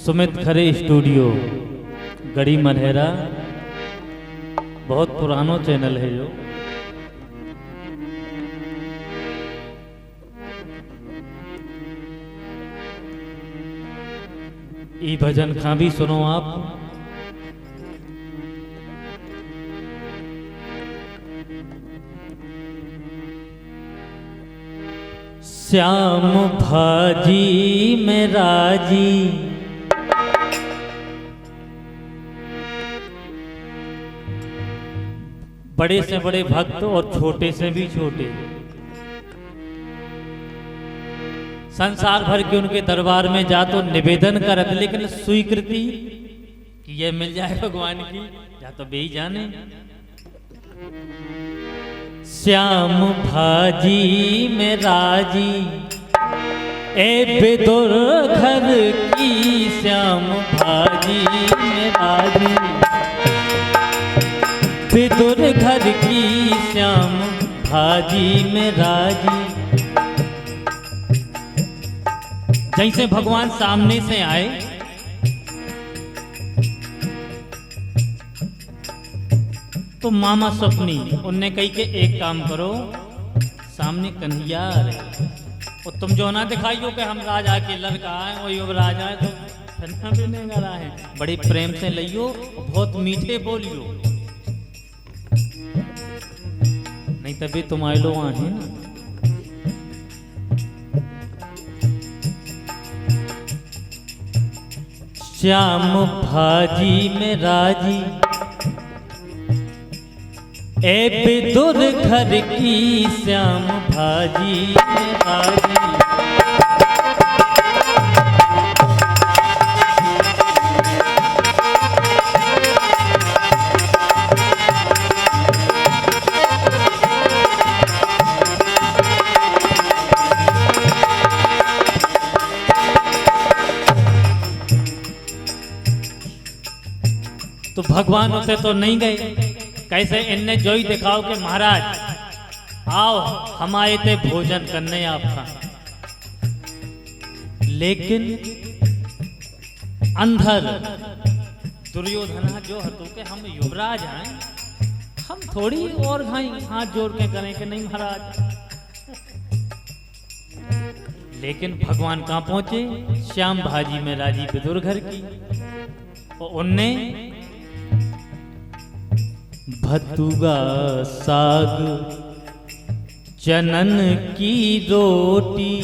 सुमित खरे studio गढ़ी मरहेरा, बहुत पुरानो channel है जो। ई भजन खां भी सुनो आप। श्याम भाजी मेरा जी, बड़े से बड़े भक्त और छोटे से भी छोटे, संसार भर के उनके दरबार में जा तो निवेदन करत, लेकिन स्वीकृति कि यह मिल जाए भगवान की या तो बे ही जाने। श्याम भाजी मेरा जी ए विदुर घर की, श्याम भाजी मेरा जी विदुर घर की, श्याम भाजी मेरा जी। जैसे भगवान सामने से आए, तो मामा स्वप्नी उनने कही कि एक काम करो, सामने कन्हैया रहे और तुम जो ना दिखाइयो कि हम राजा के लड़का आए और युग राजा है, तो फिरना भी नहीं करा है, बड़े प्रेम से लियो और बहुत मीठे बोलियो, नहीं तभी तुम आए लो वहां है ना। श्याम भाजी मेरा जी ए विदुर घर की, श्याम भाजी मेरा जी। तो भगवान उसे तो नहीं गए, कैसे इनने जो ही दिखाओ कि महाराज आओ हम आए थे भोजन करने आपका, लेकिन अंधर दुर्योधना जो हतो के हम युवराज हैं, हम थोड़ी और हाथ जोड़ के करें कि नहीं महाराज। लेकिन भगवान कहां पहुंचे? श्याम भाजी में राजी विदुर घर की, और उनने भतुगा साग चनन की रोटी,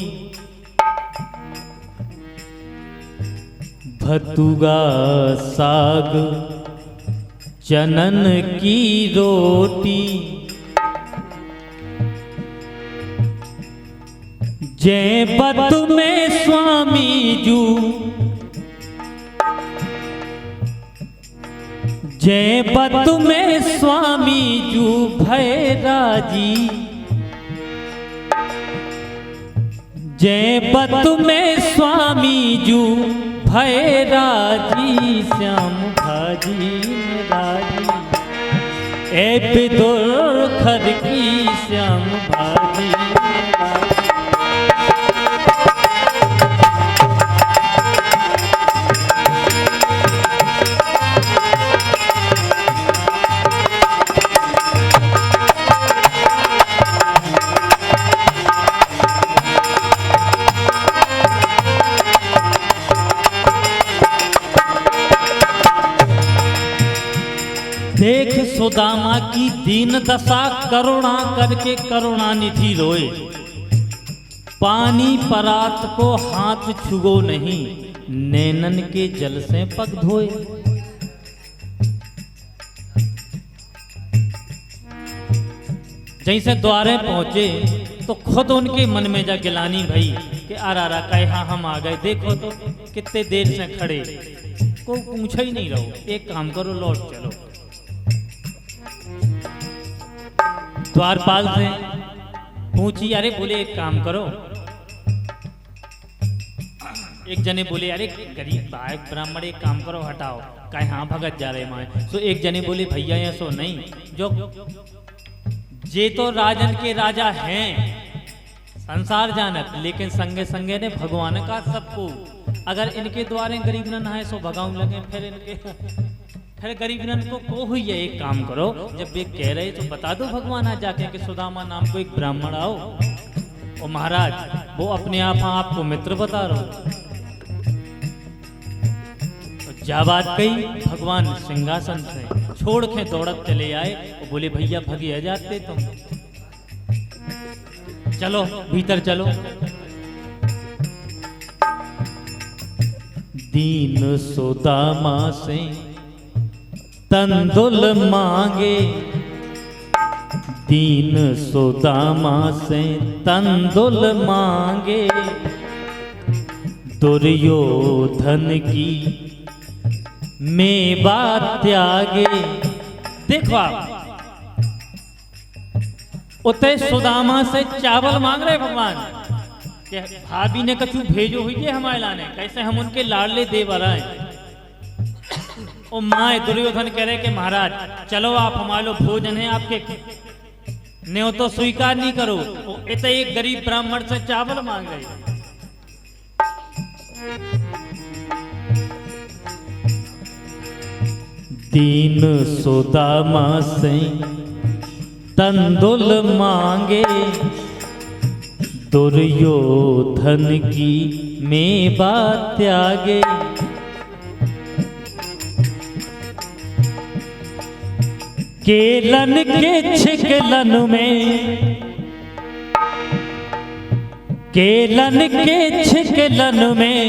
भतुगा साग चनन की रोटी, जय बतु में स्वामी जू, जय बतु में स्वामी जू भय राजी, जय बतु में स्वामी जू भय राजी, श्याम भाजी मेरा जी ए विदुर घर की, श्याम भाजी मेरा जी। देख सुदामा की दीन दशा, करुणा करके करुणा निधि रोए, पानी परात को हाथ छुगो नहीं, नैनन के जल से पग धोए। जैसे द्वारे पहुंचे तो खुद उनके मन में जा गिलानी भई कि आरा कहे हाँ हम आ गए, देखो तो कितने देर से खड़े, को पूछा ही नहीं रहो, एक काम करो लौट चलो। द्वारपाल से पूछी, अरे बोले एक काम करो, एक जने बोले अरे गरीब ब्राह्मण एक काम करो हटाओ, कहे हाँ भगत जा रहे माए। तो एक जने बोले भैया या सो नहीं, जो जे तो राजन के राजा हैं संसार जानत, लेकिन संगे संगे ने भगवान का सबको अगर इनके द्वारे गरीब नन है सो भगाऊं लगे, फिर गरीब नन को हुई है। एक काम करो, जब वे कह रहे तो बता दो भगवान आ जाके कि सुदामा नाम को एक ब्राह्मण आओ। और महाराज वो अपने आप आपको मित्र बता रहा हूं। तो जा बात कही, भगवान सिंहासन से छोड़ के दौड़त चले आए और बोले भैया भगे जाते तुम, चलो भीतर चलो। दीन सुदामा से तंदुल मांगे, दीन सुदामा से तंदुल मांगे, दुर्योधन की मेवा त्यागे। देखो आप उते सुदामा से चावल मांग रहे भगवान कि भाभी ने कछु भेजो हुई है हमारे लाने, कैसे हम उनके लाडले देवर हैं। और माए दुर्योधन कह रहे कि महाराज चलो आप हमारे लो भोजन है आपके, न्यो तो स्वीकार नहीं करो। इतने एक गरीब ब्राह्मण से चावल मांग रहे। दीन सुदामा से तंदुल मांगे, दुर्योधन की मेवा त्यागे। केलन के छिकलन में, केलन के छिकलन में,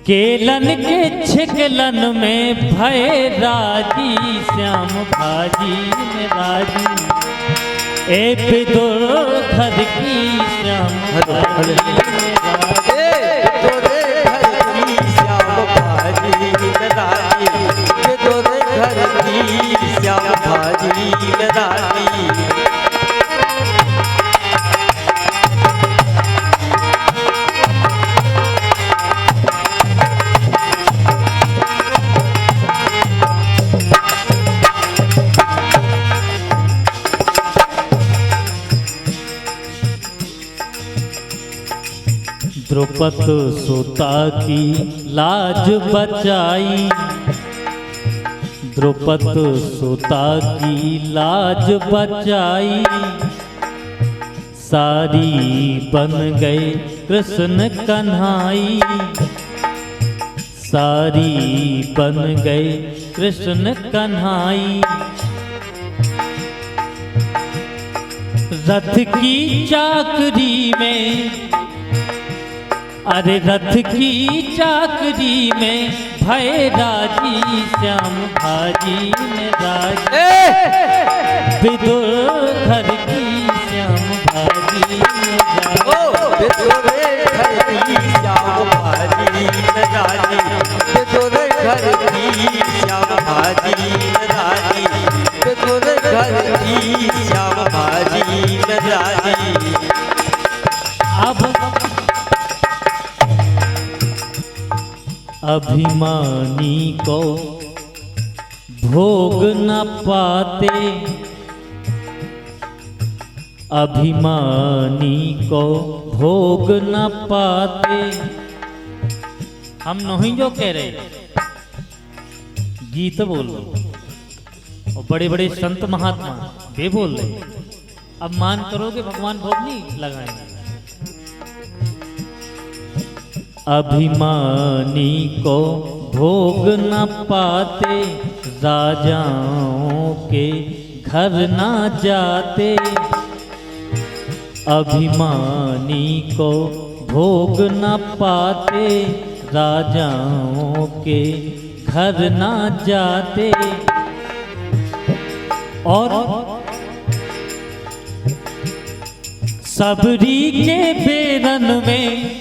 केलन के छिकलन में भय राजी, श्याम भाजी में राजी। ए विदुर घर की श्याम भाजी में राजी, श्याम भाजी में राजी। द्रौपद सुता की लाज बचाई, द्रौपद सुता की लाज बचाई। सारी बन गए कृष्ण कन्हाई, सारी बन गए कृष्ण कन्हाई। रथ की चाकरी में, अरे रथ की चाकरी में भय राजी, श्याम भाजी में राजी। विदुर घर की श्याम भाजी में राजी, विदुर घर की श्याम भाजी में राजी, विदुर घर की श्याम भाजी में राजी, विदुर घर की श्याम भाजी में राजी। अब अभिमानी को भोग न पाते, अभिमानी को भोग न पाते। हम नहीं जो कह रहे, गीत बोल रहे और बड़े बड़े संत महात्मा वे बोल रहे। अब मान करोगे भगवान भोग नहीं लगाएंगे। अभिमानी को भोग न पाते, राजाओं के घर न जाते। अभिमानी को भोग न पाते, राजाओं के घर न जाते। और सबरी के बेरन में,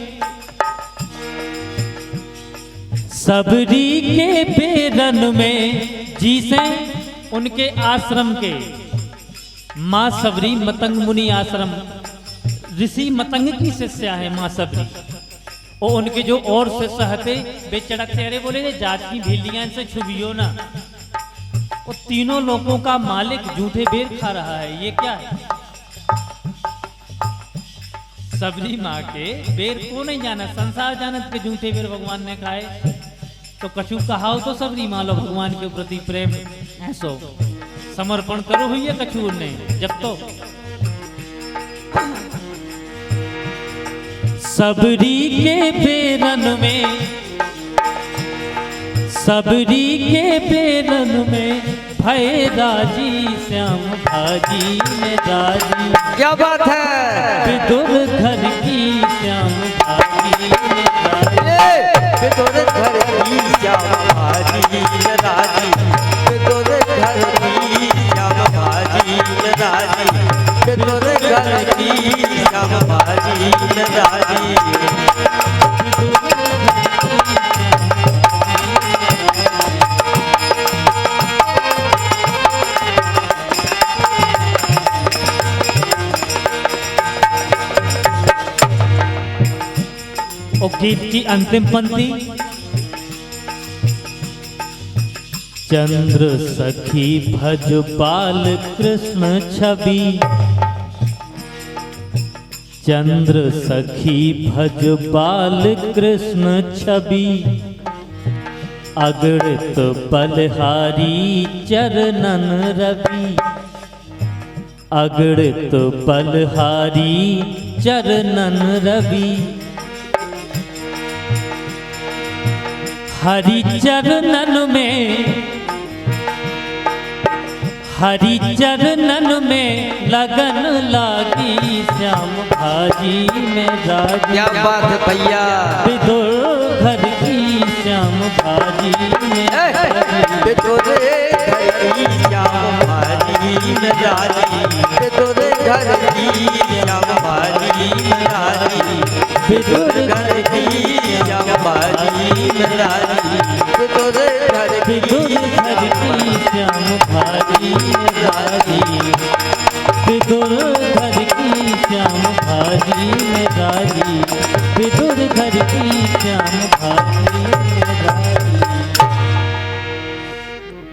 सबरी के बेरन में जिसे उनके आश्रम के माँ सबरी मतंग मुनि आश्रम ऋषि मतंग की शिष्या है माँ सबरी। और उनके जो और शिष्य हते वे चढ़कते अरे बोले जात की भेलियां इनसे छुबियो ना। वो तीनों लोगों का मालिक झूठे बेर खा रहा है, ये क्या है? सबरी माँ के बेर को नहीं जाना, संसार जानत के झूठे बेर भगवान ने खाए। तो कछु कहाओ तो सबरी माँ लो भगवान के प्रति प्रेम ऐसो समर्पण करो हुई है कछु ने जब तो सबरी के बेरन में, सबरी के बेरन में भय राजी श्याम भाजी में राजी। क्या बात है। विदुर घर की श्याम भाजी में राजी। विदुर घर की श्याम भाजी में राजी। विदुर घर की श्याम भाजी में राजी। विदुर घर की श्याम भाजी में राजी। और गीत की अंतिम पंक्ति, चंद्र सखी भज बाल कृष्ण छवि। चंद्र सखी भज बाल कृष्ण छवि। अगणित बलहारी चरणन रवि। अगणित बलहारी चरणन रवि। हरि चरणन में, हरि चरणन में लगन लागी श्याम भाजी में राजी। क्या बात है भैया। विदुर घर की श्याम भाजी में राजी। विदुर घर की श्याम भाजी में राजी। विदुर घर की श्याम भाजी में राजी। विदुर घर की श्याम भाजी में राजी। विदुर घर की श्याम भाजी में राजी। विदुर घर की श्याम भाजी में राजी। विदुर घर की श्याम भाजी में